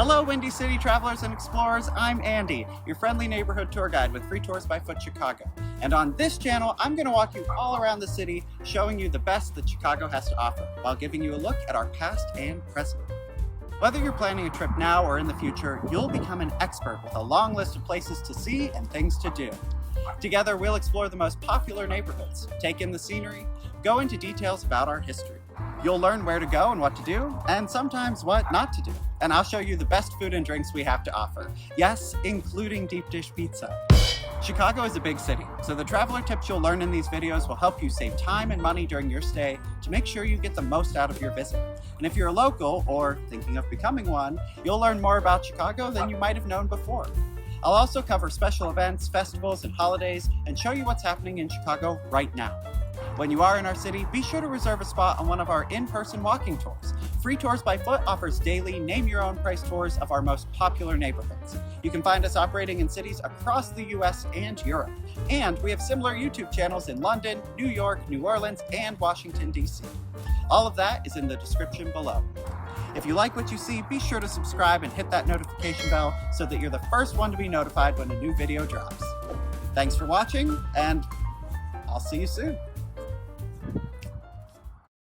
Hello, Windy City travelers and explorers. I'm Andy, your friendly neighborhood tour guide with Free Tours by Foot Chicago. And on this channel, I'm going to walk you all around the city, showing you the best that Chicago has to offer, while giving you a look at our past and present. Whether you're planning a trip now or in the future, you'll become an expert with a long list of places to see and things to do. Together, we'll explore the most popular neighborhoods, take in the scenery, go into details about our history. You'll learn where to go and what to do, and sometimes what not to do. And I'll show you the best food and drinks we have to offer. Yes, including deep dish pizza. Chicago is a big city, so the traveler tips you'll learn in these videos will help you save time and money during your stay to make sure you get the most out of your visit. And if you're a local, or thinking of becoming one, you'll learn more about Chicago than you might have known before. I'll also cover special events, festivals, and holidays, and show you what's happening in Chicago right now. When you are in our city, be sure to reserve a spot on one of our in-person walking tours. Free Tours by Foot offers daily, name-your-own-price tours of our most popular neighborhoods. You can find us operating in cities across the US and Europe. And we have similar YouTube channels in London, New York, New Orleans, and Washington, D.C. All of that is in the description below. If you like what you see, be sure to subscribe and hit that notification bell so that you're the first one to be notified when a new video drops. Thanks for watching, and I'll see you soon.